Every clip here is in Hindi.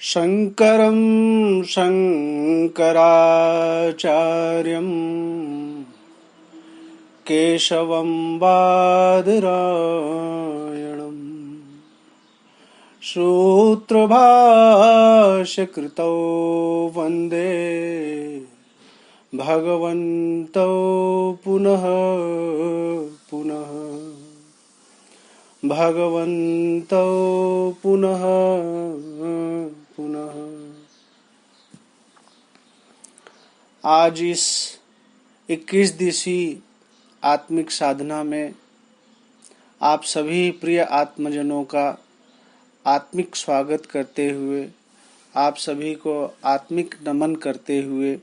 शङ्करं शङ्कराचार्यं केशवं बादरायणं सूत्रभाष्यकृतौ वन्दे भगवन्तौ पुनः पुनः भगवन्तौ पुनः पुनः। आज इस 21 दिवसीय आत्मिक साधना में आप सभी प्रिय आत्मजनों का आत्मिक स्वागत करते हुए, आप सभी को आत्मिक नमन करते हुए,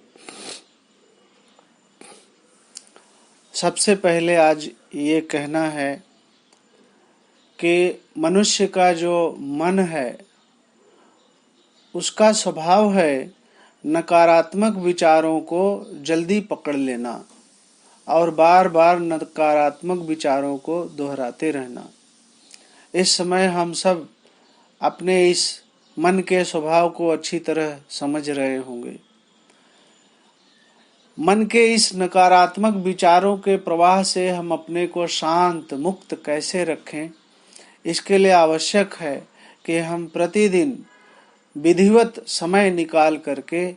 सबसे पहले आज ये कहना है कि मनुष्य का जो मन है उसका स्वभाव है नकारात्मक विचारों को जल्दी पकड़ लेना और बार बार नकारात्मक विचारों को दोहराते रहना। इस समय हम सब अपने इस मन के स्वभाव को अच्छी तरह समझ रहे होंगे। मन के इस नकारात्मक विचारों के प्रवाह से हम अपने को शांत मुक्त कैसे रखें, इसके लिए आवश्यक है कि हम प्रतिदिन विधिवत समय निकाल करके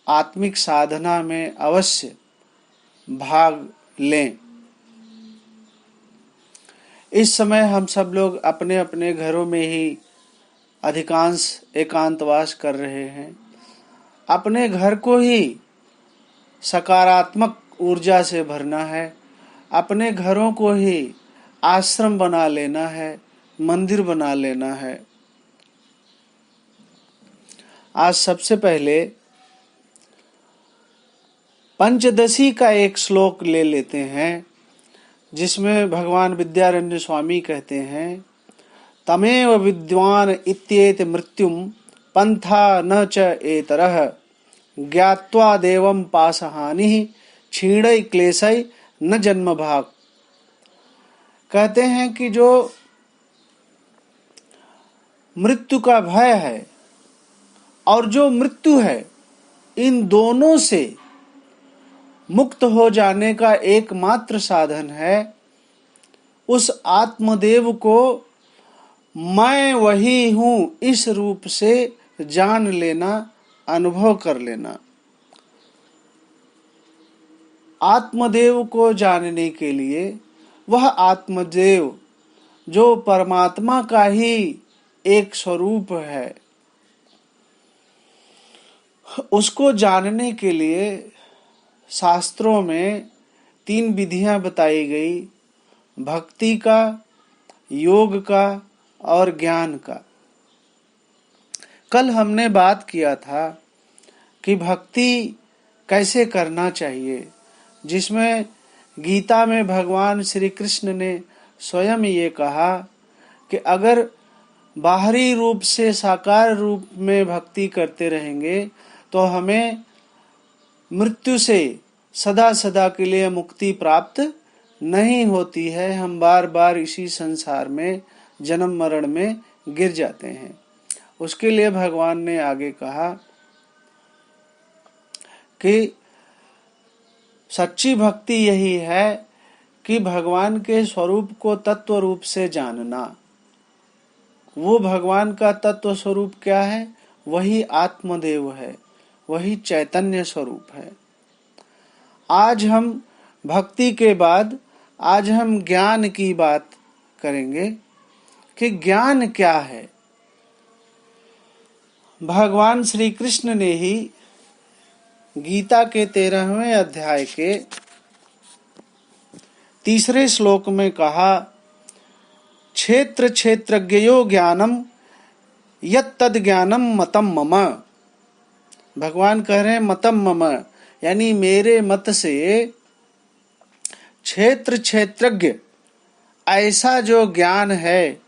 आत्मिक साधना में अवश्य भाग लें। इस समय हम सब लोग अपने अपने घरों में ही अधिकांश एकांतवास कर रहे हैं। अपने घर को ही सकारात्मक ऊर्जा से भरना है, अपने घरों को ही आश्रम बना लेना है, मंदिर बना लेना है। आज सबसे पहले पंचदशी का एक श्लोक ले लेते हैं, जिसमें भगवान विद्यारण्य स्वामी कहते हैं, तमेव विद्वान इत्येत मृत्युम पंथा न च एतरः ज्ञात्वा देवं पासहानिः क्षीणै क्लेशै न जन्म भाग। कहते हैं कि जो मृत्यु का भय है और जो मृत्यु है, इन दोनों से मुक्त हो जाने का एकमात्र साधन है उस आत्मदेव को मैं वही हूं इस रूप से जान लेना, अनुभव कर लेना। आत्मदेव को जानने के लिए वह आत्मदेव जो परमात्मा का ही एक स्वरूप है, उसको जानने के लिए शास्त्रों में 3 विधियां बताई गई, भक्ति का, योग का और ज्ञान का। कल हमने बात किया था कि भक्ति कैसे करना चाहिए, जिसमें गीता में भगवान श्री कृष्ण ने स्वयं ये कहा कि अगर बाहरी रूप से साकार रूप में भक्ति करते रहेंगे तो हमें मृत्यु से सदा सदा के लिए मुक्ति प्राप्त नहीं होती है। हम बार बार इसी संसार में जन्म मरण में गिर जाते हैं। उसके लिए भगवान ने आगे कहा कि सच्ची भक्ति यही है कि भगवान के स्वरूप को तत्व रूप से जानना। वो भगवान का तत्व स्वरूप क्या है? वही आत्मदेव है, वही चैतन्य स्वरूप है। आज हम भक्ति के बाद आज हम ज्ञान की बात करेंगे कि ज्ञान क्या है। भगवान श्री कृष्ण ने ही गीता के 13वें अध्याय के 3 श्लोक में कहा, क्षेत्र क्षेत्रज्ञयो ज्ञानम यत्तद् ज्ञानम मतम मम। भगवान कह रहे हैं मतम मम, यानी मेरे मत से क्षेत्र क्षेत्रज्ञ ऐसा जो ज्ञान है,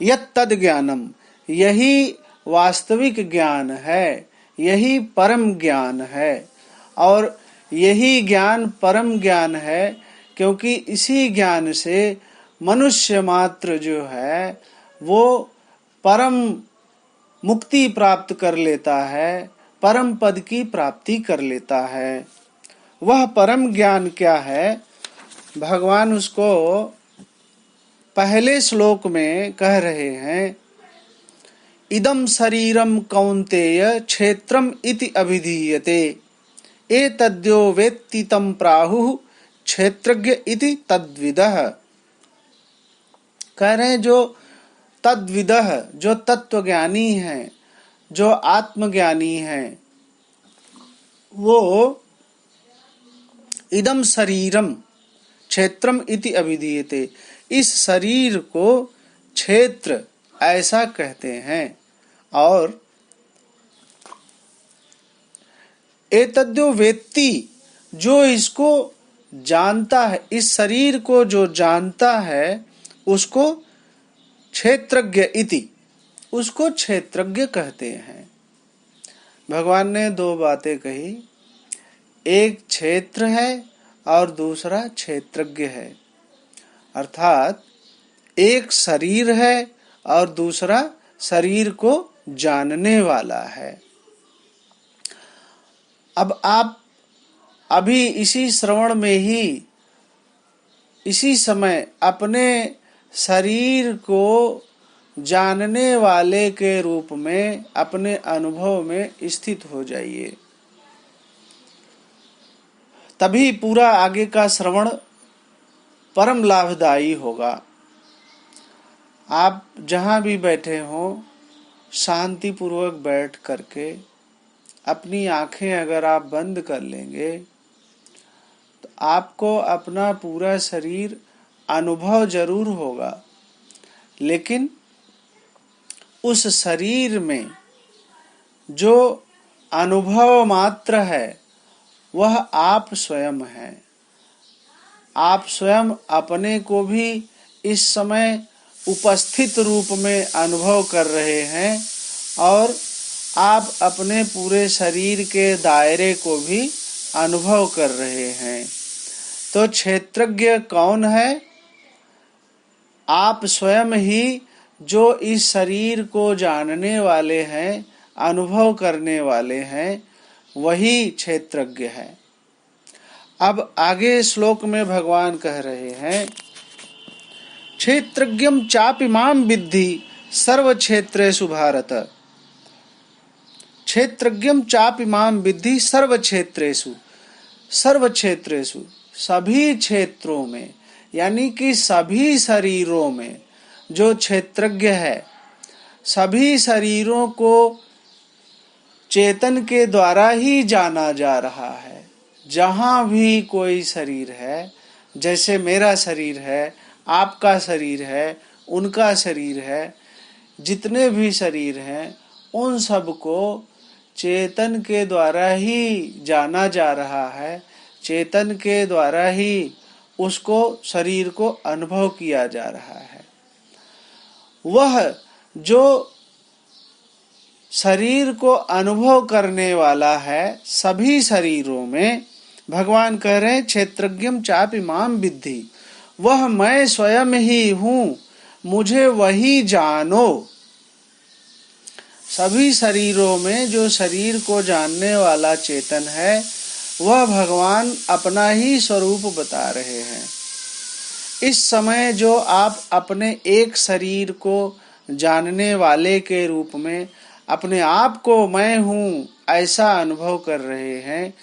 यत्तद् ज्ञानम, यही वास्तविक ज्ञान है, यही परम ज्ञान है। और यही ज्ञान परम ज्ञान है, क्योंकि इसी ज्ञान से मनुष्य मात्र जो है वो परम मुक्ति प्राप्त कर लेता है, परम पद की प्राप्ति कर लेता है। वह परम ज्ञान क्या है? भगवान उसको पहले श्लोक में कह रहे हैं, इदं शरीरम कौन्तेय क्षेत्रम इति अभिधीयते एतद्यो वेत्ति तं प्राहुः क्षेत्रज्ञ इति तद्विदः। कह रहे हैं जो तद्विदः, जो तत्वज्ञानी है, जो आत्मज्ञानी है, वो इदम शरीरम क्षेत्रम इति अभिधीयते, इस शरीर को क्षेत्र ऐसा कहते हैं। और एतद्यो वेत्ति, जो इसको जानता है, इस शरीर को जो जानता है उसको क्षेत्रज्ञ इति, उसको क्षेत्रज्ञ कहते हैं। भगवान ने दो बातें कही, एक क्षेत्र है और दूसरा क्षेत्रज्ञ है। अर्थात एक शरीर है और दूसरा शरीर को जानने वाला है। अब आप अभी इसी श्रवण में ही, इसी समय अपने शरीर को जानने वाले के रूप में अपने अनुभव में स्थित हो जाइए, तभी पूरा आगे का श्रवण परम लाभदायी होगा। आप जहाँ भी बैठे हो, शांति पूर्वक बैठ करके अपनी आंखें अगर आप बंद कर लेंगे तो आपको अपना पूरा शरीर अनुभव जरूर होगा, लेकिन उस शरीर में जो अनुभव मात्र है वह आप स्वयं हैं। आप स्वयं अपने को भी इस समय उपस्थित रूप में अनुभव कर रहे हैं और आप अपने पूरे शरीर के दायरे को भी अनुभव कर रहे हैं। तो क्षेत्रज्ञ कौन है? आप स्वयं ही, जो इस शरीर को जानने वाले हैं, अनुभव करने वाले हैं, वही क्षेत्रज्ञ है। अब आगे श्लोक में भगवान कह रहे हैं, क्षेत्रज्ञं चापि मां विद्धि सर्व क्षेत्रेषु भारत। क्षेत्रज्ञं चापि मां विद्धि सर्व क्षेत्रेषु, सर्व क्षेत्रेषु, सभी क्षेत्रों में, यानी कि सभी शरीरों में जो क्षेत्रज्ञ है, सभी शरीरों को चेतन के द्वारा ही जाना जा रहा है। जहाँ भी कोई शरीर है, जैसे मेरा शरीर है, आपका शरीर है, उनका शरीर है, जितने भी शरीर हैं, उन सब को चेतन के द्वारा ही जाना जा रहा है। चेतन के द्वारा ही उसको, शरीर को अनुभव किया जा रहा है। वह जो शरीर को अनुभव करने वाला है सभी शरीरों में, भगवान कह रहे हैं क्षेत्रज्ञं चापि मां विद्धि, वह मैं स्वयं ही हूँ, मुझे वही जानो। सभी शरीरों में जो शरीर को जानने वाला चेतन है वह भगवान अपना ही स्वरूप बता रहे हैं। इस समय जो आप अपने एक शरीर को जानने वाले के रूप में अपने आप को मैं हूँ ऐसा अनुभव कर रहे हैं,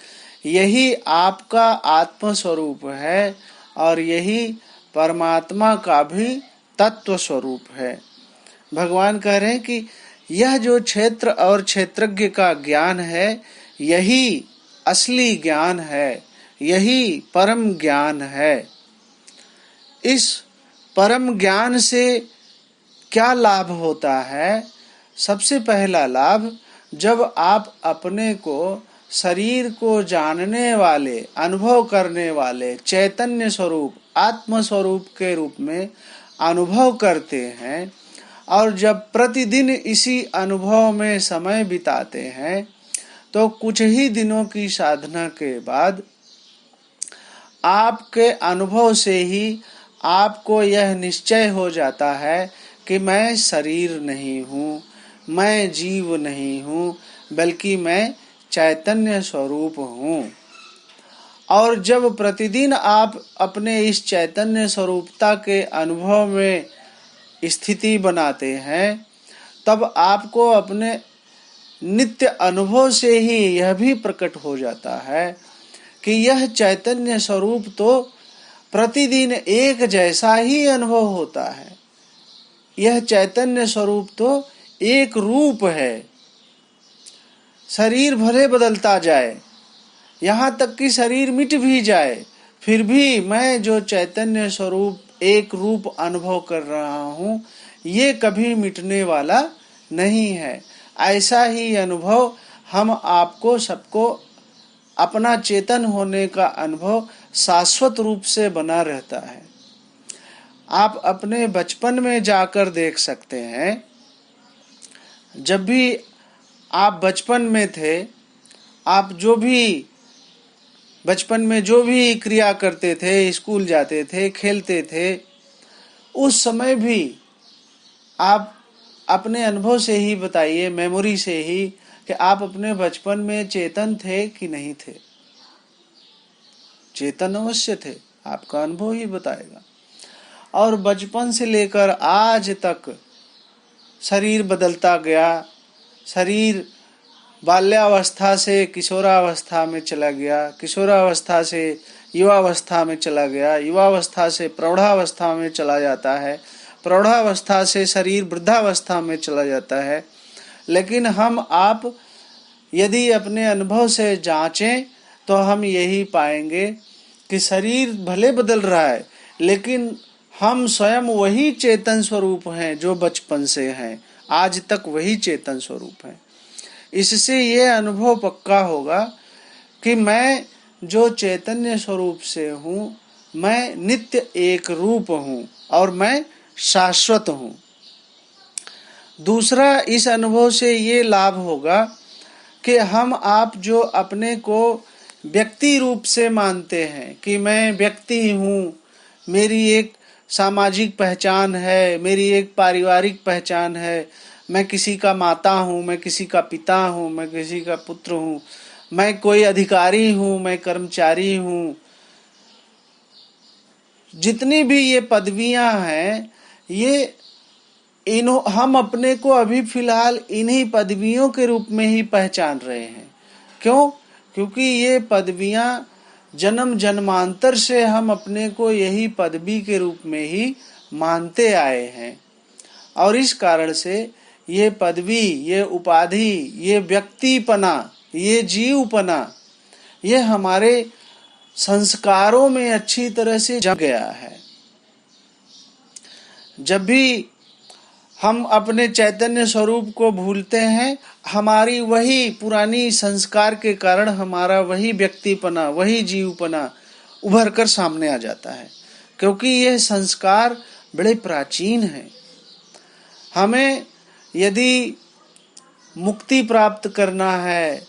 यही आपका आत्म स्वरूप है और यही परमात्मा का भी तत्व स्वरूप है। भगवान कह रहे हैं कि यह जो क्षेत्र और क्षेत्रज्ञ का ज्ञान है, यही असली ज्ञान है, यही परम ज्ञान है। इस परम ज्ञान से क्या लाभ होता है? सबसे पहला लाभ, जब आप अपने को शरीर को जानने वाले, अनुभव करने वाले चैतन्य स्वरूप, आत्म स्वरूप के रूप में अनुभव करते हैं और जब प्रतिदिन इसी अनुभव में समय बिताते हैं, तो कुछ ही दिनों की साधना के बाद आपके अनुभव से ही आपको यह निश्चय हो जाता है कि मैं शरीर नहीं हूँ, मैं जीव नहीं हूँ, बल्कि मैं चैतन्य स्वरूप हूँ। और जब प्रतिदिन आप अपने इस चैतन्य स्वरूपता के अनुभव में स्थिति बनाते हैं, तब आपको अपने नित्य अनुभव से ही यह भी प्रकट हो जाता है कि यह चैतन्य स्वरूप तो प्रतिदिन एक जैसा ही अनुभव होता है। यह चैतन्य स्वरूप तो एक रूप है। शरीर भले बदलता जाए, यहाँ तक कि शरीर मिट भी जाए, फिर भी मैं जो चैतन्य स्वरूप एक रूप अनुभव कर रहा हूँ, ये कभी मिटने वाला नहीं है। ऐसा ही अनुभव हम आपको सबको अपना चेतन होने का अनुभव शाश्वत रूप से बना रहता है। आप अपने बचपन में जाकर देख सकते हैं, जब भी आप बचपन में थे, आप जो भी बचपन में जो भी क्रिया करते थे, स्कूल जाते थे, खेलते थे, उस समय भी आप अपने अनुभव से ही बताइए, मेमोरी से ही, कि आप अपने बचपन में चेतन थे कि नहीं थे। चेतन अवश्य थे, आपका अनुभव ही बताएगा। और बचपन से लेकर आज तक शरीर बदलता गया। शरीर बाल्यावस्था से किशोरावस्था में चला गया, किशोरावस्था से युवावस्था में चला गया, युवावस्था से प्रौढ़ावस्था में चला जाता है, प्रौढ़ावस्था से शरीर वृद्धावस्था में चला जाता है। लेकिन हम आप यदि अपने अनुभव से जांचें तो हम यही पाएंगे कि शरीर भले बदल रहा है, लेकिन हम स्वयं वही चेतन स्वरूप हैं जो बचपन से हैं, आज तक वही चेतन स्वरूप हैं। इससे ये अनुभव पक्का होगा कि मैं जो चैतन्य स्वरूप से हूँ, मैं नित्य एक रूप हूँ और मैं शाश्वत हूँ। दूसरा, इस अनुभव से ये लाभ होगा कि हम आप जो अपने को व्यक्ति रूप से मानते हैं कि मैं व्यक्ति हूँ, मेरी एक सामाजिक पहचान है, मेरी एक पारिवारिक पहचान है, मैं किसी का माता हूँ, मैं किसी का पिता हूँ, मैं किसी का पुत्र हूँ, मैं कोई अधिकारी हूँ, मैं कर्मचारी हूँ। जितनी भी ये पदवियां हैं, ये हम अपने को अभी फिलहाल इन्हीं पदवियों के रूप में ही पहचान रहे हैं। क्यों? क्योंकि ये पदवियां जन्म जन्मांतर से हम अपने को यही पदवी के रूप में ही मानते आए हैं। और इस कारण से ये पदवी, ये उपाधि, ये व्यक्तिपना, ये जीवपना, ये हमारे संस्कारों में अच्छी तरह से जम गया है। जब भी हम अपने चैतन्य स्वरूप को भूलते हैं, हमारी वही पुरानी संस्कार के कारण हमारा वही व्यक्तिपना, वही जीवपना उभर कर सामने आ जाता है। क्योंकि यह संस्कार बड़े प्राचीन हैं। हमें यदि मुक्ति प्राप्त करना है,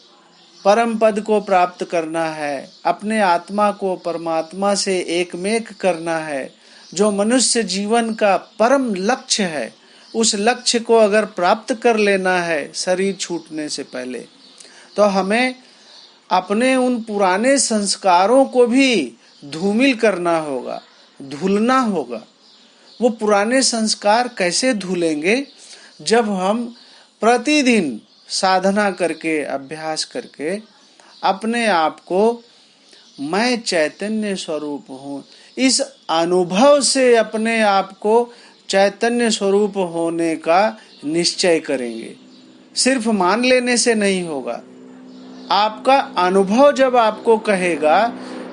परम पद को प्राप्त करना है, अपने आत्मा को परमात्मा से एकमेक करना है, जो मनुष्य जीवन का परम लक्ष्य है, उस लक्ष्य को अगर प्राप्त कर लेना है शरीर छूटने से पहले, तो हमें अपने उन पुराने संस्कारों को भी धूमिल करना होगा, धुलना होगा। वो पुराने संस्कार कैसे धुलेंगे? जब हम प्रतिदिन साधना करके, अभ्यास करके अपने आप को मैं चैतन्य स्वरूप हूँ, इस अनुभव से अपने आप को चैतन्य स्वरूप होने का निश्चय करेंगे। सिर्फ मान लेने से नहीं होगा। आपका अनुभव जब आपको कहेगा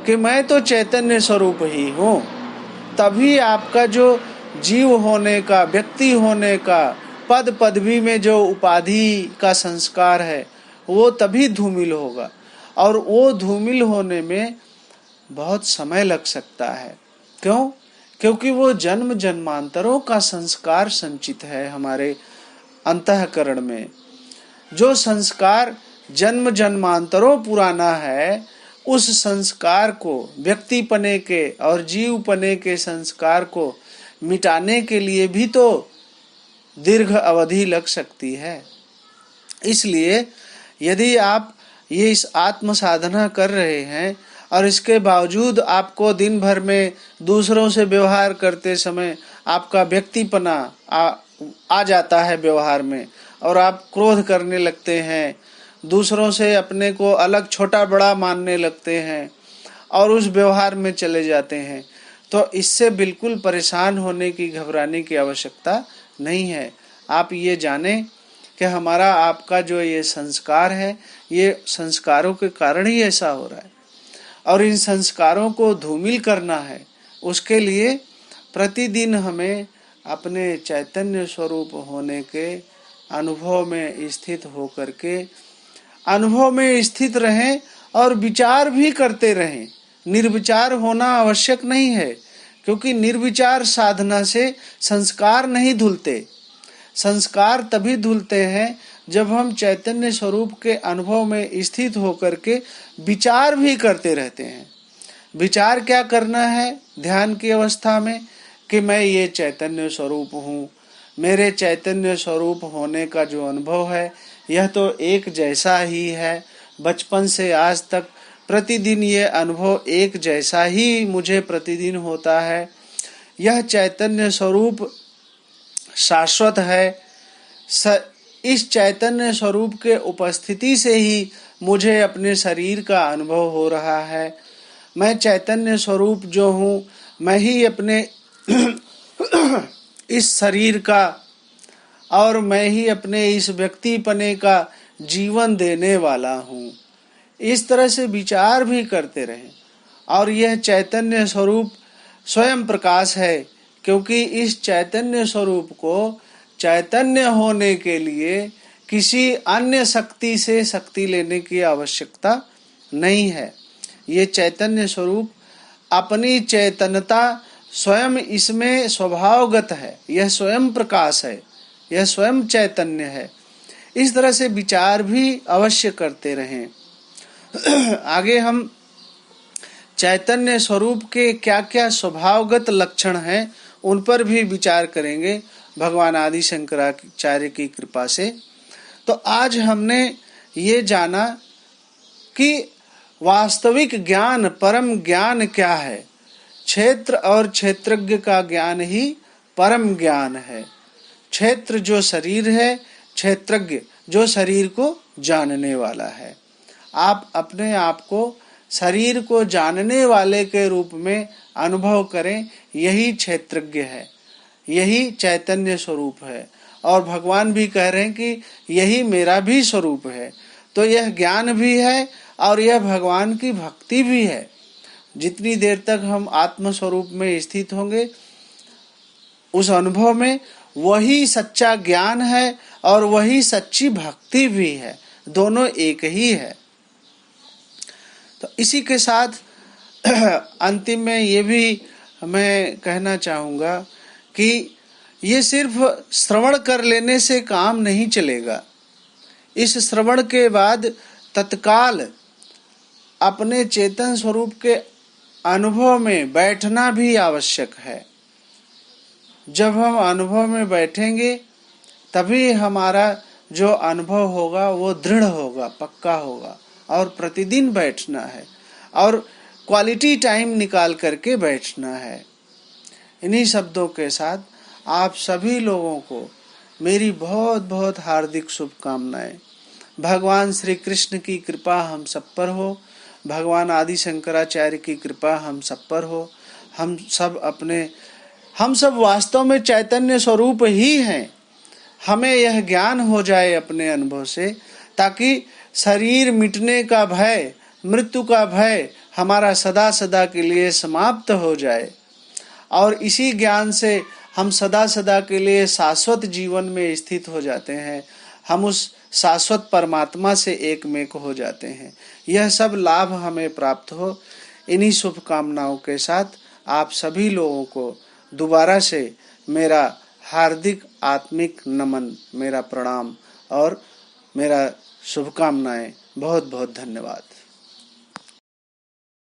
कि मैं तो चैतन्य स्वरूप ही हूँ, तभी आपका जो जीव होने का, व्यक्ति होने का, पद पदवी में जो उपाधि का संस्कार है, वो तभी धूमिल होगा। और वो धूमिल होने में बहुत समय लग सकता है। क्यों? क्योंकि वो जन्म जन्मांतरों का संस्कार संचित है हमारे अंतःकरण में। जो संस्कार जन्म जन्मांतरों पुराना है, उस संस्कार को, व्यक्तिपने के और जीवपने के संस्कार को मिटाने के लिए भी तो दीर्घ अवधि लग सकती है। इसलिए यदि आप ये इस आत्म साधना कर रहे हैं और इसके बावजूद आपको दिन भर में दूसरों से व्यवहार करते समय आपका व्यक्तिपना आ जाता है व्यवहार में, और आप क्रोध करने लगते हैं, दूसरों से अपने को अलग छोटा बड़ा मानने लगते हैं और उस व्यवहार में चले जाते हैं, तो इससे बिल्कुल परेशान होने की, घबराने की आवश्यकता नहीं है। आप ये जानें कि हमारा आपका जो ये संस्कार है, ये संस्कारों के कारण ही ऐसा हो रहा है, और इन संस्कारों को धूमिल करना है। उसके लिए प्रतिदिन हमें अपने चैतन्य स्वरूप होने के अनुभव में स्थित होकर के अनुभव में स्थित रहें और विचार भी करते रहें। निर्विचार होना आवश्यक नहीं है, क्योंकि निर्विचार साधना से संस्कार नहीं धुलते। संस्कार तभी धुलते हैं जब हम चैतन्य स्वरूप के अनुभव में स्थित होकर के विचार भी करते रहते हैं। विचार क्या करना है ध्यान की अवस्था में, कि मैं ये चैतन्य स्वरूप हूँ, मेरे चैतन्य स्वरूप होने का जो अनुभव है यह तो एक जैसा ही है। बचपन से आज तक प्रतिदिन ये अनुभव एक जैसा ही मुझे प्रतिदिन होता है। यह चैतन्य स्वरूप शाश्वत है। इस चैतन्य स्वरूप के उपस्थिति से ही मुझे अपने शरीर का अनुभव हो रहा है। मैं चैतन्य स्वरूप जो हूँ, मैं ही अपने इस शरीर का और मैं ही अपने इस व्यक्तिपने का जीवन देने वाला हूँ। इस तरह से विचार भी करते रहें। और यह चैतन्य स्वरूप स्वयं प्रकाश है, क्योंकि इस चैतन्य स्वरूप को चैतन्य होने के लिए किसी अन्य शक्ति से शक्ति लेने की आवश्यकता नहीं है। ये चैतन्य स्वरूप अपनी चैतन्यता स्वयं इसमें स्वभावगत है। यह स्वयं प्रकाश है, यह स्वयं चैतन्य है। इस तरह से विचार भी अवश्य करते रहें। आगे हम चैतन्य स्वरूप के क्या क्या स्वभावगत लक्षण हैं उन पर भी विचार करेंगे भगवान आदि शंकराचार्य की कृपा से। तो आज हमने ये जाना कि वास्तविक ज्ञान, परम ज्ञान क्या है। क्षेत्र और क्षेत्रज्ञ का ज्ञान ही परम ज्ञान है। क्षेत्र जो शरीर है, क्षेत्रज्ञ जो शरीर को जानने वाला है। आप अपने आप को शरीर को जानने वाले के रूप में अनुभव करें, यही क्षेत्रज्ञ है, यही चैतन्य स्वरूप है। और भगवान भी कह रहे हैं कि यही मेरा भी स्वरूप है। तो यह ज्ञान भी है और यह भगवान की भक्ति भी है। जितनी देर तक हम आत्म स्वरूप में स्थित होंगे उस अनुभव में, वही सच्चा ज्ञान है और वही सच्ची भक्ति भी है। दोनों एक ही है। तो इसी के साथ अंतिम में ये भी मैं कहना चाहूँगा कि ये सिर्फ श्रवण कर लेने से काम नहीं चलेगा। इस श्रवण के बाद तत्काल अपने चेतन स्वरूप के अनुभव में बैठना भी आवश्यक है। जब हम अनुभव में बैठेंगे तभी हमारा जो अनुभव होगा वो दृढ़ होगा, पक्का होगा। और प्रतिदिन बैठना है और क्वालिटी टाइम निकाल करके बैठना है। इन्हीं शब्दों के साथ आप सभी लोगों को मेरी बहुत बहुत हार्दिक शुभकामनाएं। भगवान श्री कृष्ण की कृपा हम सब पर हो, भगवान आदि शंकराचार्य की कृपा हम सब पर हो। हम सब वास्तव में चैतन्य स्वरूप ही हैं। हमें यह ज्ञान हो जाए अपने अनुभव से, ताकि शरीर मिटने का भय, मृत्यु का भय हमारा सदा सदा के लिए समाप्त हो जाए। और इसी ज्ञान से हम सदा सदा के लिए शाश्वत जीवन में स्थित हो जाते हैं। हम उस शाश्वत परमात्मा से एकमेक हो जाते हैं। यह सब लाभ हमें प्राप्त हो। इन्हीं शुभकामनाओं के साथ आप सभी लोगों को दोबारा से मेरा हार्दिक आत्मिक नमन, मेरा प्रणाम और मेरा शुभकामनाएं। बहुत बहुत धन्यवाद।